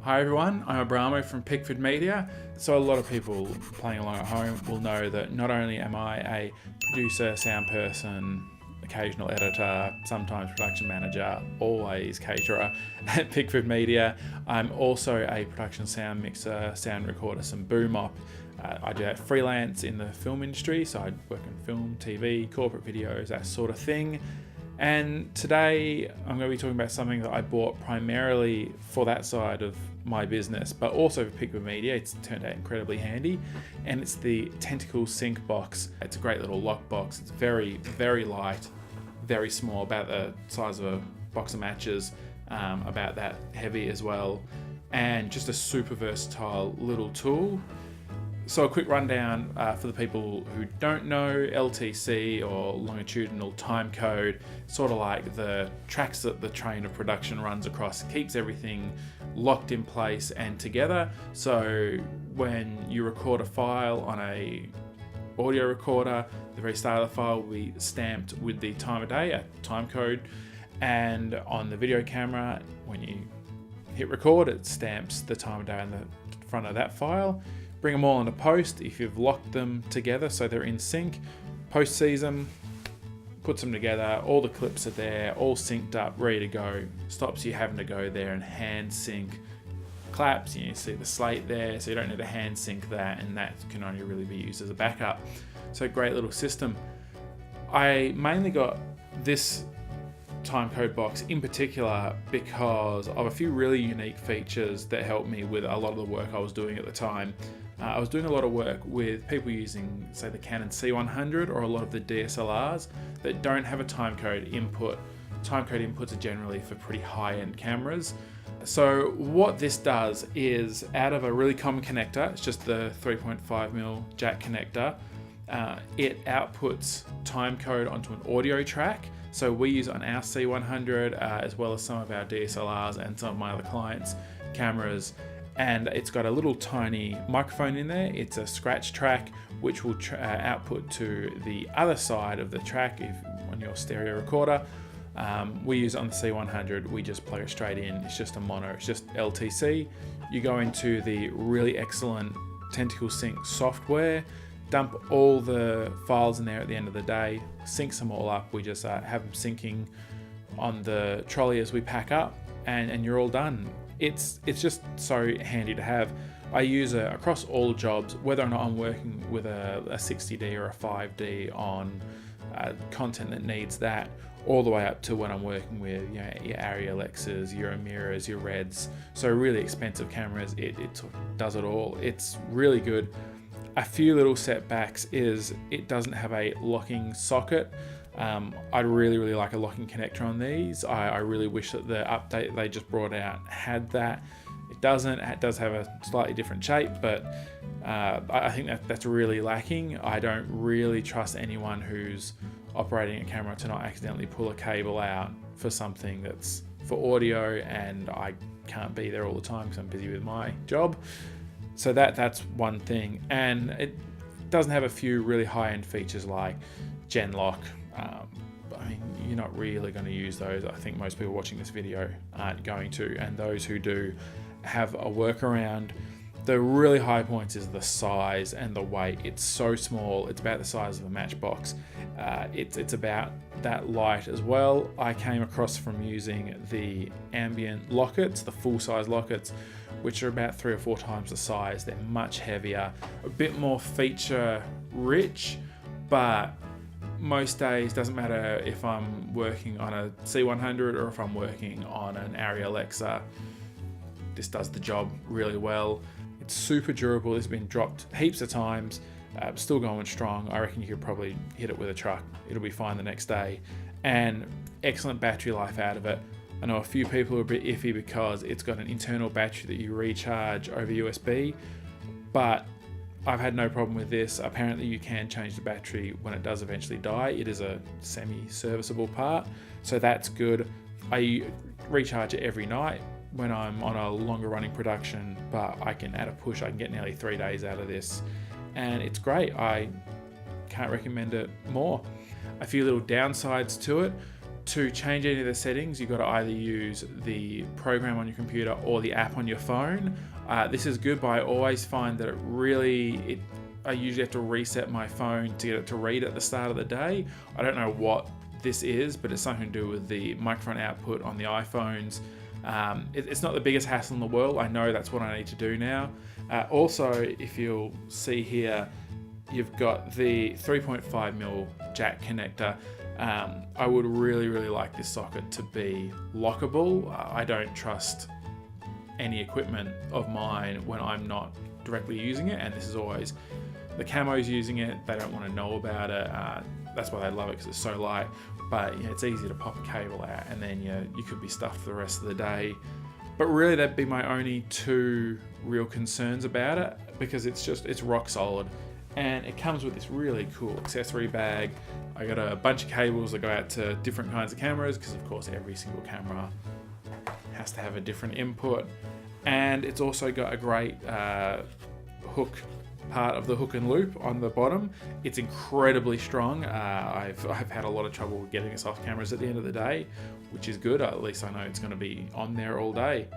Hi everyone, I'm Abramo from Pickford Media. So a lot of people playing along at home will know that not only am I a producer, sound person, occasional editor, sometimes production manager, always caterer at Pickford Media, I'm also a production sound mixer, sound recordist and boom op. I do that freelance in the film industry, so I work in film, TV, corporate videos, that sort of thing. And today I'm going to be talking about something that I bought primarily for that side of my business, but also for Pickford Media. It's turned out incredibly handy, and it's the Tentacle Sync box. It's a great little lock box. It's very, very light, very small, about the size of a box of matches, about that heavy as well, and just a super versatile little tool. So a quick rundown for the people who don't know, LTC or Longitudinal Timecode, sort of like the tracks that the train of production runs across. It keeps everything locked in place and together. So when you record a file on a audio recorder, the very start of the file will be stamped with the time of day, a timecode, and on the video camera, when you hit record, it stamps the time of day on the front of that file. Bring them all into post if you've locked them together so they're in sync. Post sees them, puts them together, all the clips are there, all synced up, ready to go. Stops you having to go there and hand sync claps. You see the slate there, so you don't need to hand sync that, and that can only really be used as a backup. So great little system. I mainly got this timecode box in particular because of a few really unique features that helped me with a lot of the work I was doing at the time. I was doing a lot of work with people using, say, the Canon C100 or a lot of the DSLRs that don't have a timecode input. Timecode inputs are generally for pretty high-end cameras. So what this does is, out of a really common connector, it's just the 3.5mm jack connector, it outputs timecode onto an audio track. So we use it on our C100 as well as some of our DSLRs and some of my other clients' cameras. And it's got a little tiny microphone in there. It's a scratch track which will output to the other side of the track on your stereo recorder. We use it on the C100. We just plug it straight in. It's just a mono. It's just LTC. You go into the really excellent Tentacle Sync software, dump all the files in there at the end of the day, syncs them all up. We just have them syncing on the trolley as we pack up, and you're all done. It's just so handy to have. I use it across all jobs, whether or not I'm working with a 60D or a 5D on content that needs that, all the way up to when I'm working with your ARRI Alexas, your mirrors, your Reds. So really expensive cameras, it does it all. It's really good. A few little setbacks is it doesn't have a locking socket. I'd really like a locking connector on these. I really wish that the update they just brought out had that. It doesn't. It does have a slightly different shape, but I think that's really lacking. I don't really trust anyone who's operating a camera to not accidentally pull a cable out for something that's for audio, and I can't be there all the time because I'm busy with my job. So that's one thing, and it doesn't have a few really high-end features like Gen Lock. I mean, you're not really going to use those. I think most people watching this video aren't going to, and those who do have a workaround. The really high points is the size and the weight. It's so small. It's about the size of a matchbox. It's about that light as well. I came across from using the ambient lockets, the full-size lockets, which are about 3 or 4 times the size. They're much heavier, a bit more feature-rich, but most days, doesn't matter if I'm working on a C100 or if I'm working on an ARRI Alexa, this does the job really well. It's super durable. It's been dropped heaps of times, still going strong. I reckon you could probably hit it with a truck. It'll be fine the next day. And excellent battery life out of it. I know a few people are a bit iffy because it's got an internal battery that you recharge over USB, but I've had no problem with this. Apparently you can change the battery when it does eventually die. It is a semi-serviceable part, so that's good. I recharge it every night when I'm on a longer running production, but I can, at a push, I can get nearly 3 days out of this, and it's great. I can't recommend it more. A few little downsides to it. To change any of the settings, you've got to either use the program on your computer or the app on your phone. This is good, but I always find that I usually have to reset my phone to get it to read at the start of the day. I don't know what this is, but it's something to do with the microphone output on the iPhones. It's not the biggest hassle in the world. I know that's what I need to do now. Also, if you'll see here, you've got the 3.5mm jack connector. I would really like this socket to be lockable. I don't trust any equipment of mine when I'm not directly using it, and this is always the camo's using it. They don't want to know about it. That's why they love it, because it's so light. But it's easy to pop a cable out, and then you could be stuffed for the rest of the day. But really, that'd be my only two real concerns about it, because it's rock solid. And it comes with this really cool accessory bag. I got a bunch of cables that go out to different kinds of cameras, because of course every single camera has to have a different input. And it's also got a great hook part of the hook and loop on the bottom. It's incredibly strong. I've had a lot of trouble getting this off cameras at the end of the day, which is good. At least I know it's going to be on there all day.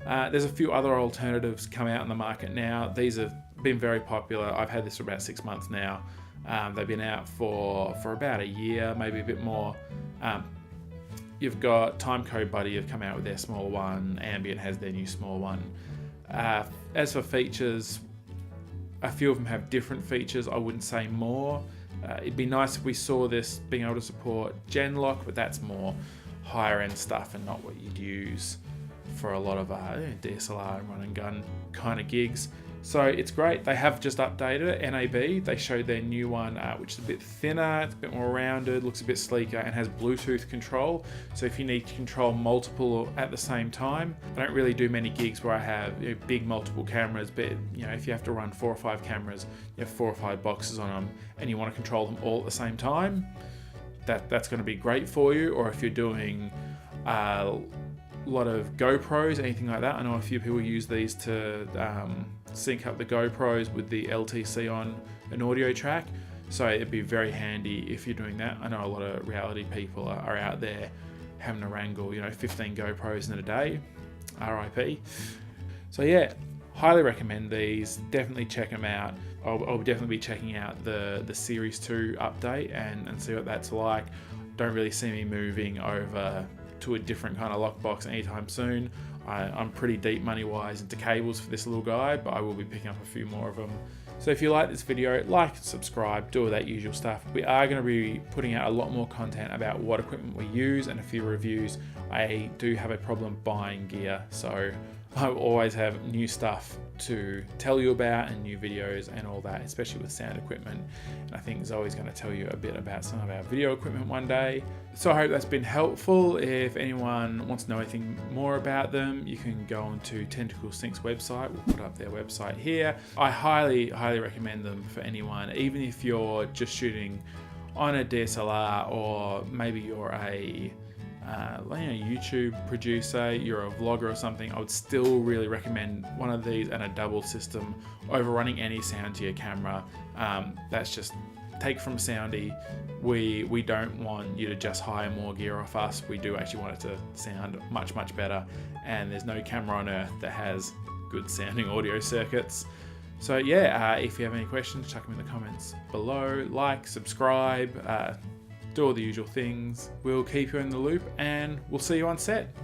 There's a few other alternatives come out in the market now. These have been very popular. I've had this for about 6 months now. They've been out for about a year, maybe a bit more. You've got Timecode Buddy have come out with their small one. Ambient has their new small one. As for features, a few of them have different features. I wouldn't say more. It'd be nice if we saw this being able to support gen lock, but that's more higher end stuff and not what you'd use for a lot of DSLR and run and gun kind of gigs. So it's great. They have just updated it, NAB. They showed their new one, which is a bit thinner, it's a bit more rounded, looks a bit sleeker, and has Bluetooth control. So if you need to control multiple at the same time, I don't really do many gigs where I have big multiple cameras, but if you have to run 4 or 5 cameras, you have 4 or 5 boxes on them, and you want to control them all at the same time, that's going to be great for you. Or if you're doing a lot of GoPros, anything like that. I know a few people use these to sync up the GoPros with the LTC on an audio track, so it'd be very handy if you're doing that. I know a lot of reality people are out there having to wrangle 15 GoPros in a day, RIP. So yeah, highly recommend these. Definitely check them out. I'll definitely be checking out the Series 2 update and see what that's like. Don't really see me moving over to a different kind of lockbox anytime soon. I'm pretty deep money-wise into cables for this little guy, but I will be picking up a few more of them. So if you like this video, like, subscribe, do all that usual stuff. We are going to be putting out a lot more content about what equipment we use and a few reviews. I do have a problem buying gear, so I will always have new stuff to tell you about and new videos and all that, especially with sound equipment. And I think Zoe's going to tell you a bit about some of our video equipment one day. So I hope that's been helpful. If anyone wants to know anything more about them, you can go onto Tentacle Sync's website. We'll put up their website here. I highly recommend them for anyone, even if you're just shooting on a DSLR, or maybe you're a YouTube producer, you're a vlogger or something. I would still really recommend one of these and a double system over running any sound to your camera. That's just take from Soundy. We don't want you to just hire more gear off us. We do actually want it to sound much better, and there's no camera on earth that has good sounding audio circuits. So yeah, if you have any questions, chuck them in the comments below. Like, subscribe, do all the usual things. We'll keep you in the loop, and we'll see you on set.